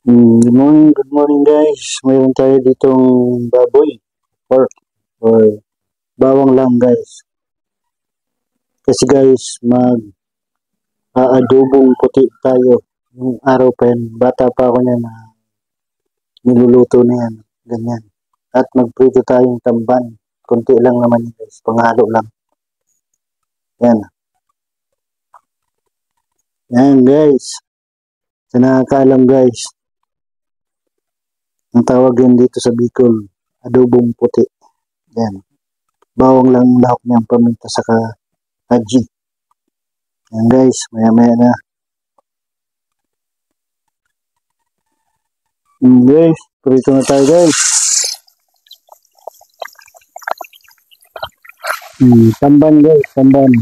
Good morning guys. Mayroon tayo ditong baboy, pork, or bawang lang guys. Kasi guys, mag-aadobong puti tayo. Yung araw pa yan, bata pa ako niyan na niluluto na yan. Ganyan. At magprito tayong tamban. Kunti lang naman yun guys, panghalo lang. Yan. Yan guys. Sa nakakaalam guys, ang tawag yan dito sa Bicol, adobong puti. Yan. Bawang lang lahok niyang paminta saka haji. Yan guys, maya maya na. Guys, prito na tayo guys. Tamban guys, tamban.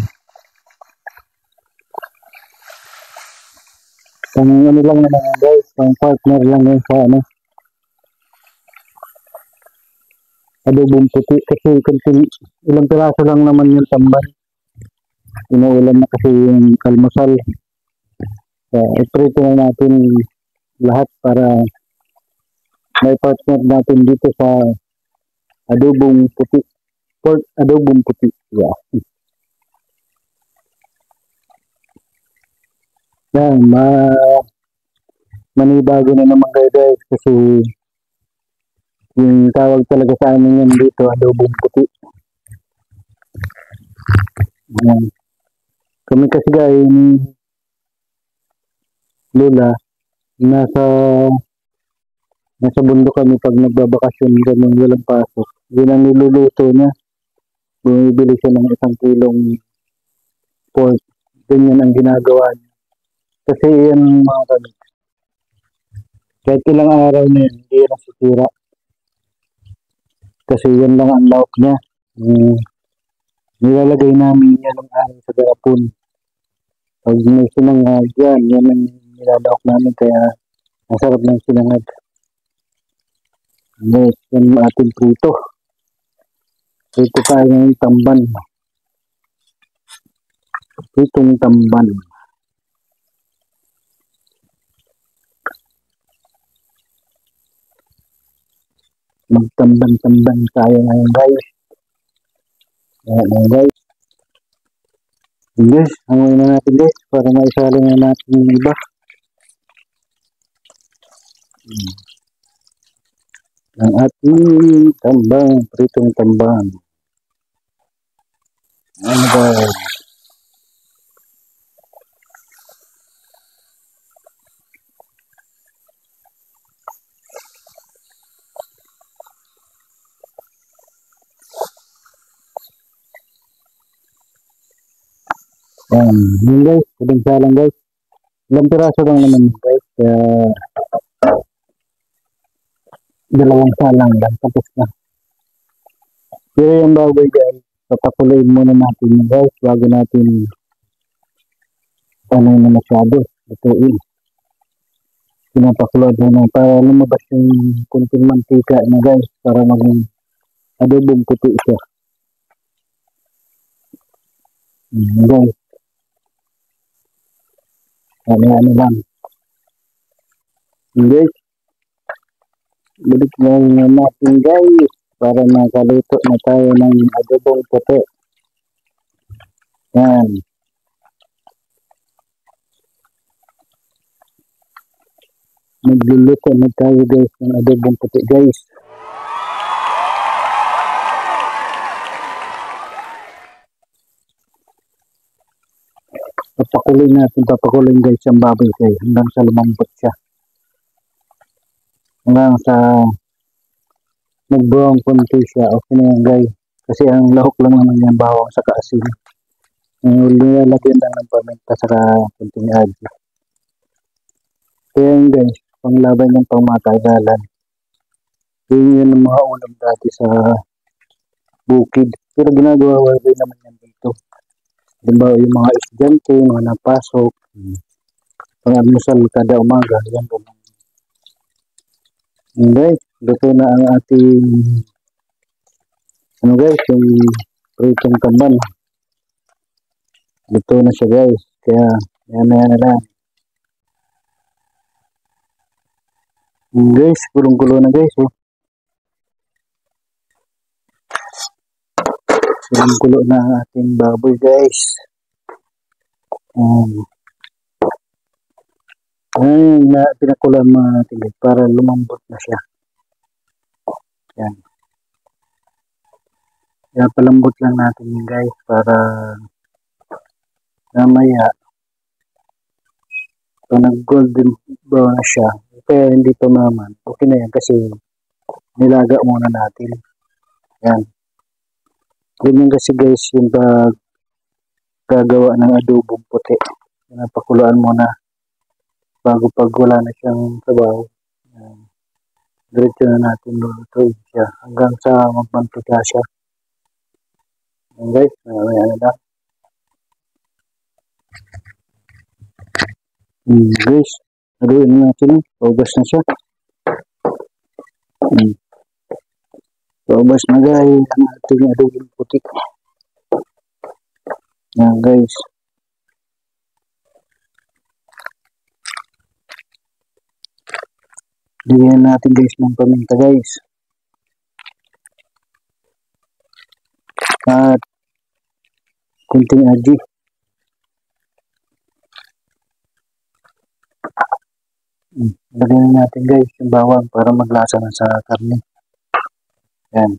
Pang ano lang naman yan guys, pang partner lang yun sa ano, adobong puti. Kasi ilang piraso lang naman yung tamban. Inuulan na kasi yung almusal. Iprito na natin lahat para may partner natin dito sa adobong puti. Pork adobong puti. Yeah. Yan, manibago na naman kayo guys kasi yung tawag talaga sa amin yan dito, adobong puti. Yan. Kami kasi guys, Lola, nasa bundok kami pag nagbabakasyon kami walang pasok. Yun ang niluluto niya. Bumibili siya ng 1 kilong pork. Ganyan ang ginagawa niya. Kasi yan mga kami. Kahit ilang araw na yan, hindi yan nasisira. Kasi yan lang ang lauk niya. Nilalagay namin yan ng araw sa garapon. Pag may sinangag yan ang nilalaok namin kaya masarap ng sinangag. Yes, yan ang ating prito. Prito tayo ng tamban. Pritong tamban. Magtamban-tamban tayo ngayon guys. Ayan guys. Guys, hangoy na natin guys para maisali na natin yung iba. Ang ating tambang, pritong tambang. Ano guys? Yun guys, kulang salang guys. Ilang piraso lang naman guys. Kaya dalawang salang lang, tapos na. Pero yung baboy guys, papakuloyin muna natin guys, bago natin ano na masyado, lutuin. Pinapakuloyin muna para lumabas yung kunting mantika na guys, para maging adobong puti siya. Guys, ano lang. Guys, balik na natin guys, para makaluto na tayo ng adobong puti. Yan. Magluluto na tayo guys ng adobong puti guys. Papakulin guys ang baboy guys hanggang sa lumambot siya. Hanggang sa nag-brown konti siya, okay na yan guys. Kasi ang lahok lang naman yan, bawang sa kaasin. Nilalagyan lang ng paminta sa kunting aji. Kaya yun guys, panglaban yung pangmatagalan. Yun ang mga ulam dati sa bukid. Pero ginagawa rin naman yan dito. Diba yung mga estudyante, mga napasok, pang-almusal kada umaga, yan po. Guys, luto na ang ating ano guys, yung pritong tamban. Luto na siya guys, kaya maya na lang. Guys, kulong-kulo na guys. Oh. Kulong-kulo na ang ating baboy guys. Ayun na pinakulan mga natin guys para lumambot na siya. Yan. Kaya palambot lang natin yun guys para mamaya pag nag-golden brown na siya, kaya hindi pa maman, okay na yan kasi nilaga muna natin. Yan. Ganyan kasi guys yung gagawa ng adobong puti. Napakuluan muna bago pag wala na siyang sabaw. Diretso na natin lulutuin siya hanggang sa magmantika siya. Yan guys, mamaya na lang. Guys, haluin na natin. Paubas na siya. Paubas na guys ang ating adobong puti. Yan guys. Lagyan natin guys ng paminta guys. At kunting aji. Lagyan natin guys yung bawang para maglasa na sa karne. Yan.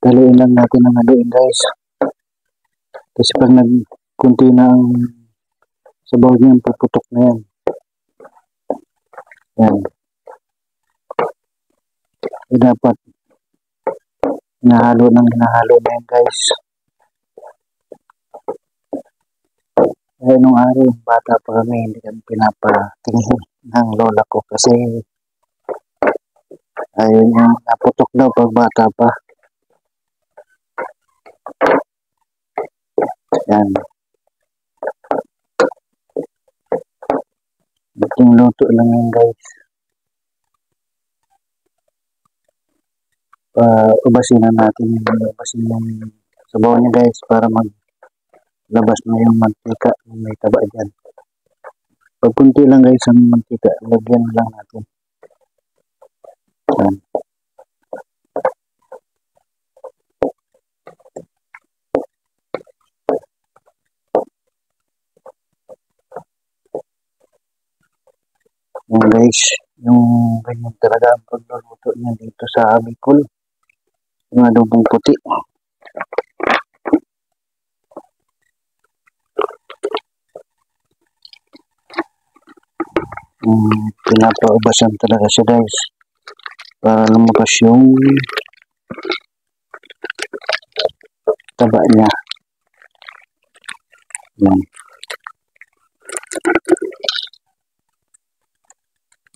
Haluin lang natin ang haluin guys. Kasi pag kunti na ang sabaw niya, puputok na yan. Yan. Dapat hinahalo na yan guys. Kaya nung araw, bata pa kami, hindi kami pinapatingin ng lola ko kasi ayun yung naputok daw pag bata pa. Yan. Bating luto lang yan guys. Ubasin na natin yung sabaw niya guys para maglabas na yung mantika yung may taba dyan. Pag kunti lang guys ang mantika, lagyan lang natin. Yan. Yan guys, yung ganyan talaga ang pagluluto niya dito sa Bicol. Yung adobong puti. Pinapaubasan talaga siya guys para lumabas yung taba niya. Yan.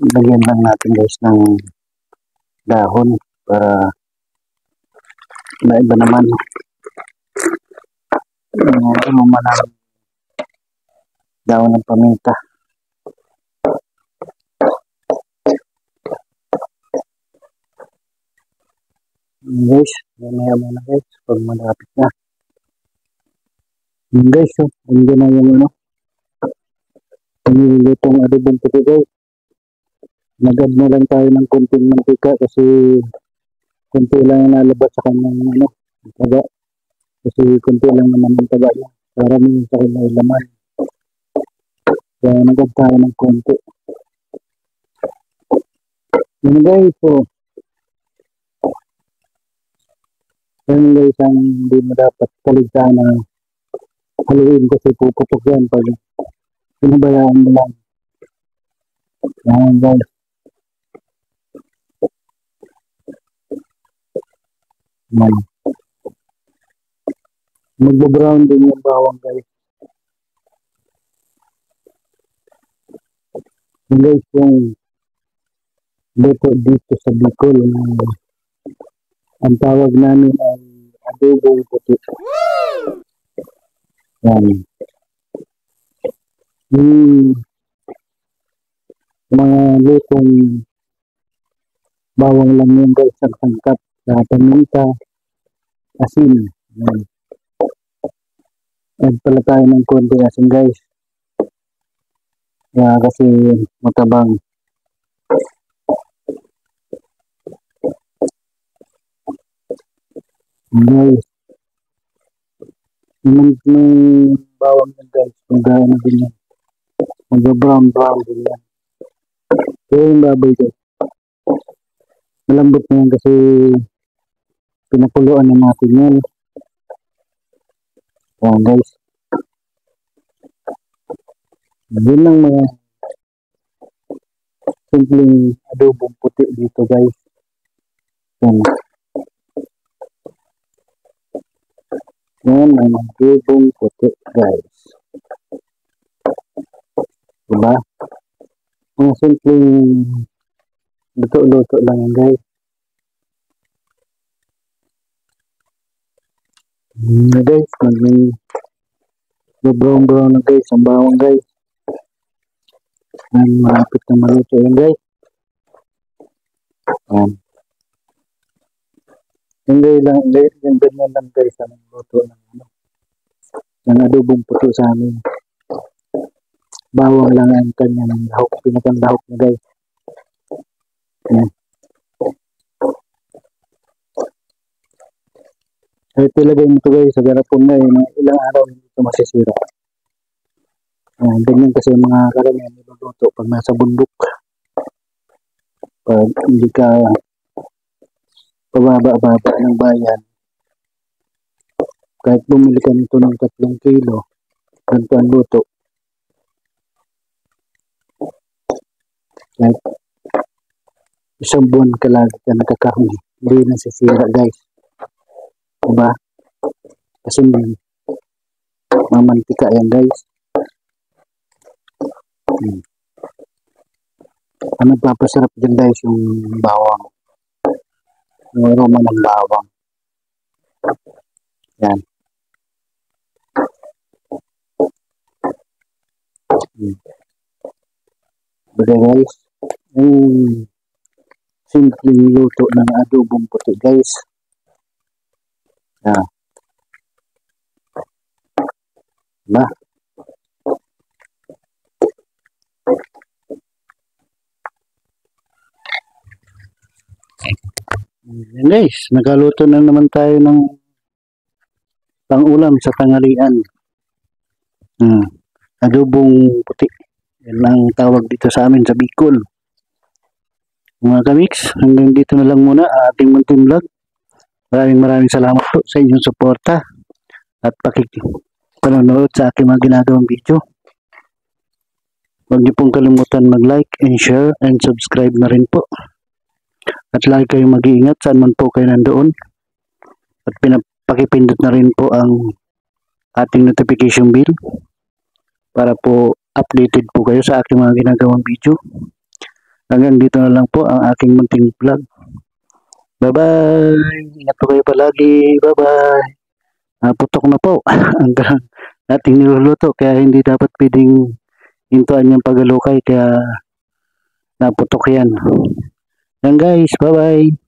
Lagyan lang natin guys ng dahon para maiba naman manang dahon ng paminta. Guys, mamaya muna guys pag malapit na. Guys, hindi na yung nilulutong adobong puti guys. Nagad na lang tayo ng konting mantika kasi konti lang yung nalabas sa kanyang taba. Kasi konti lang naman ang taba niya para may sa kanyang laman. Kaya nagad tayo ng konti. Yan guys, yan guys ang hindi mo dapat kaligtaan na haluin kasi puputok yan pag pinabayaan mo lang. Yan guys. Magbo-brown din yung bawang guys. Guys, yung luto dito sa Bicol, ang tawag namin ay adobong puti. Yan. Mga lutong bawang lang yun guys, ang sangkap sa paminta, asin. Yan. Add pala tayo ng konti asin guys. Kaya kasi matabang. Guys, yung bawang yan guys, kung gano'n na din yan. Mag-brown din yan. Kaya yung baboy guys, malambot na yan kasi pinakuluan na natin yan. Kaya guys, yun lang mga simpleng adobong puti dito guys. Yan. Yan ang adobong puti guys. Diba? Mga simpleng luto-luto lang yan guys. Guys, brown na guys ang bawang guys. Yan, malapit na maluto yan guys. Yan. Hindi lang, yung ganyan lang guys ang luto ng adobong puti sa amin. Bawang lang ang kanyang lahok, pinakang lahok na guys. Yan. Ay, ilagay mo ito guys sa garapon na yun. Ilang araw hindi ito masisira. Ganyan kasi mga karamihan niluluto pag nasa bundok. Pag hindi ka pababa-baba ng bayan, kahit bumili ka nito ng 3 kilo, ganito ang luto. Kahit isang buwan ka lagi ka nakakahuli, hindi nasisira guys. Diba? Kasi mamantika yan guys. Ang nagpapasarap dyan guys yung bawang. Yung aroma ng bawang. Yan. Baga guys, yung simpleng luto ng adobong puti guys. Yan. Diba? Yan guys, nagaluto na naman tayo ng pang-ulam sa tanghalian. Adobong puti. Yan ang tawag dito sa amin sa Bicol. Mga kamix, hanggang dito na lang muna ating munting vlog. Maraming salamat po sa inyong suporta at panonood sa aking mga ginagawang video. Huwag niyo pong kalimutan mag-like and share and subscribe na rin po. At lagi kayong mag-iingat saan man po kayo nandoon. At pakipindot na rin po ang ating notification bell para po updated po kayo sa aking mga ginagawang video. Hanggang dito na lang po ang aking munting vlog. Bye-bye! Ingat po kayo palagi. Bye-bye! Putok na po ang ating niluluto kaya hindi dapat pwedeng hintuan yung pagalukay kaya naputok yan. Yan guys, bye-bye!